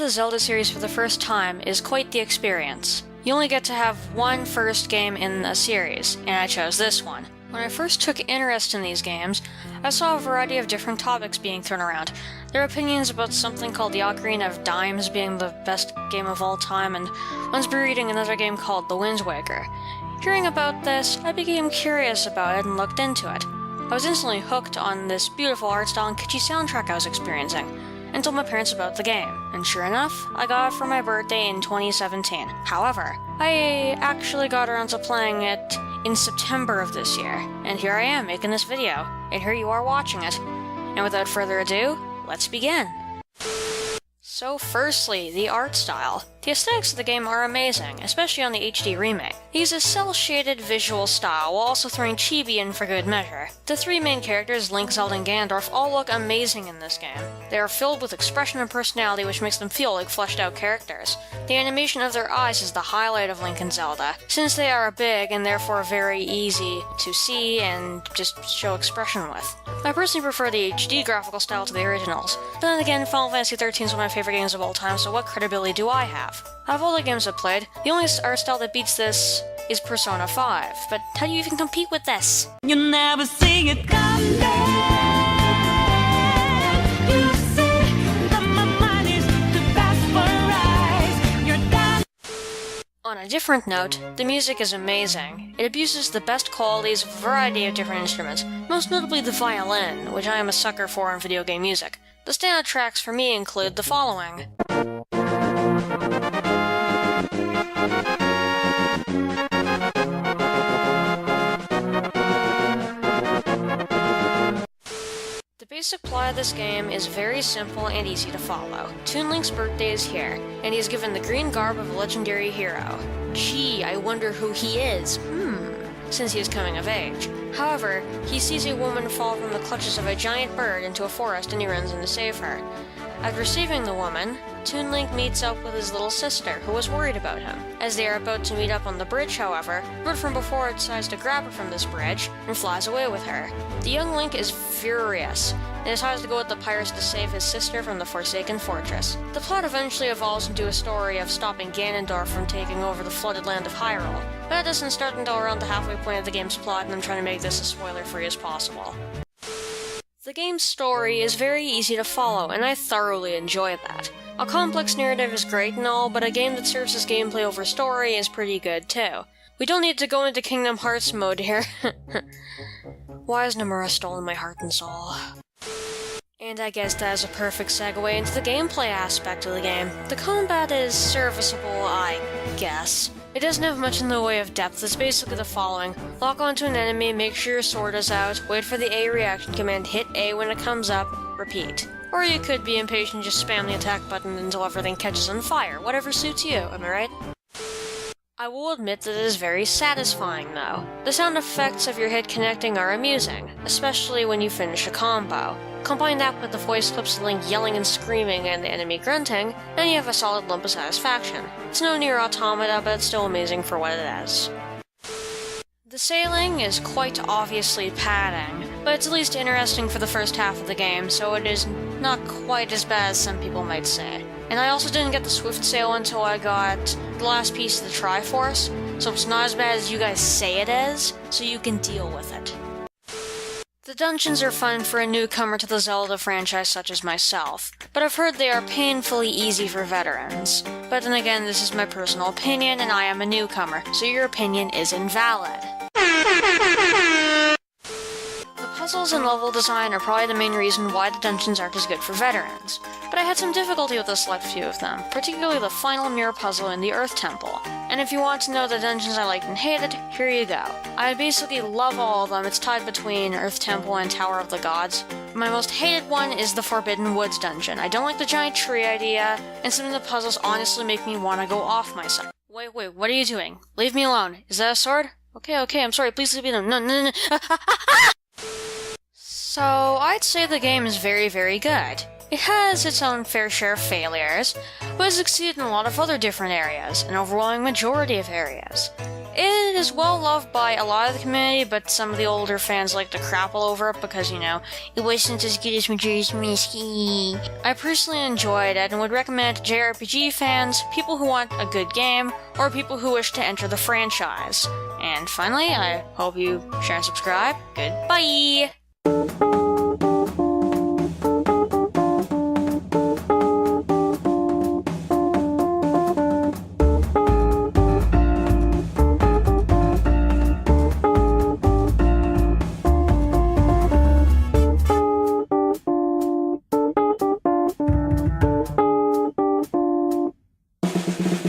the Zelda series for the first time is quite the experience. You only get to have one first game in a series, and I chose this one. When I first took interest in these games, I saw a variety of different topics being thrown around. There were opinions about something called the Ocarina of Dimes being the best game of all time, and one's reading another game called the Windwaker. Hearing about this, I became curious about it and looked into it. I was instantly hooked on this beautiful art style and catchy soundtrack I was experiencing, and told my parents about the game, and sure enough, I got it for my birthday in 2017. However, I actually got around to playing it in September of this year, and here I am making this video, and here you are watching it. And without further ado, let's begin! So firstly, the art style. The aesthetics of the game are amazing, especially on the HD remake. They use a cel-shaded visual style while also throwing chibi in for good measure. The three main characters, Link, Zelda, and Ganondorf, all look amazing in this game. They are filled with expression and personality which makes them feel like fleshed out characters. The animation of their eyes is the highlight of Link and Zelda, since they are big and therefore very easy to see and just show expression with. I personally prefer the HD graphical style to the originals, but then again, Final Fantasy XIII is one of my favorite games of all time, so what credibility do I have? Out of all the games I've played, the only art style that beats this is Persona 5, but how do you even compete with this? You'll never see it coming. You say that my mind is too fast for eyes. You're down. On a different note, the music is amazing. It abuses the best qualities of a variety of different instruments, most notably the violin, which I am a sucker for in video game music. The standout tracks for me include the following. The basic plot of this game is very simple and easy to follow. Toon Link's birthday is here, and he is given the green garb of a legendary hero. Gee, I wonder who he is. Since he is coming of age. However, he sees a woman fall from the clutches of a giant bird into a forest and he runs in to save her. After saving the woman, Toon Link meets up with his little sister, who was worried about him. As they are about to meet up on the bridge, however, the bird from before decides to grab her from this bridge and flies away with her. The young Link is furious and decides to go with the pirates to save his sister from the Forsaken Fortress. The plot eventually evolves into a story of stopping Ganondorf from taking over the flooded land of Hyrule, but that doesn't start until around the halfway point of the game's plot, and I'm trying to make this as spoiler-free as possible. The game's story is very easy to follow, and I thoroughly enjoy that. A complex narrative is great and all, but a game that serves as gameplay over story is pretty good too. We don't need to go into Kingdom Hearts mode here. Why has Nomura stolen my heart and soul? And I guess that is a perfect segue into the gameplay aspect of the game. The combat is serviceable, I guess. It doesn't have much in the way of depth. It's basically the following. Lock onto an enemy, make sure your sword is out, wait for the A reaction command, hit A when it comes up, repeat. Or you could be impatient, just spam the attack button until everything catches on fire. Whatever suits you, am I right? I will admit that it is very satisfying, though. The sound effects of your hit connecting are amusing, especially when you finish a combo. Combine that with the voice clips of Link yelling and screaming and the enemy grunting, and you have a solid lump of satisfaction. It's no Nier Automata, but it's still amazing for what it is. The sailing is quite obviously padding, but it's at least interesting for the first half of the game, so it is not quite as bad as some people might say. And I also didn't get the Swift Sail until I got the last piece of the Triforce, so it's not as bad as you guys say it is, so you can deal with it. The dungeons are fun for a newcomer to the Zelda franchise such as myself, but I've heard they are painfully easy for veterans. But then again, this is my personal opinion, and I am a newcomer, so your opinion is invalid. The puzzles and level design are probably the main reason why the dungeons aren't as good for veterans, but I had some difficulty with a select few of them, particularly the final mirror puzzle in the Earth Temple. And if you want to know the dungeons I liked and hated, here you go. I basically love all of them. It's tied between Earth Temple and Tower of the Gods. My most hated one is the Forbidden Woods dungeon. I don't like the giant tree idea, and some of the puzzles honestly make me want to go off myself. Wait, what are you doing? Leave me alone. Is that a sword? Okay, I'm sorry, please leave me alone. No. So, I'd say the game is very, very good. It has its own fair share of failures, but has succeeded in a lot of other different areas, an overwhelming majority of areas. It is well loved by a lot of the community, but some of the older fans like to crap all over it because, it wasn't as good as Majora's Mask. I personally enjoyed it and would recommend it to JRPG fans, people who want a good game, or people who wish to enter the franchise. And finally, I hope you share and subscribe. Goodbye!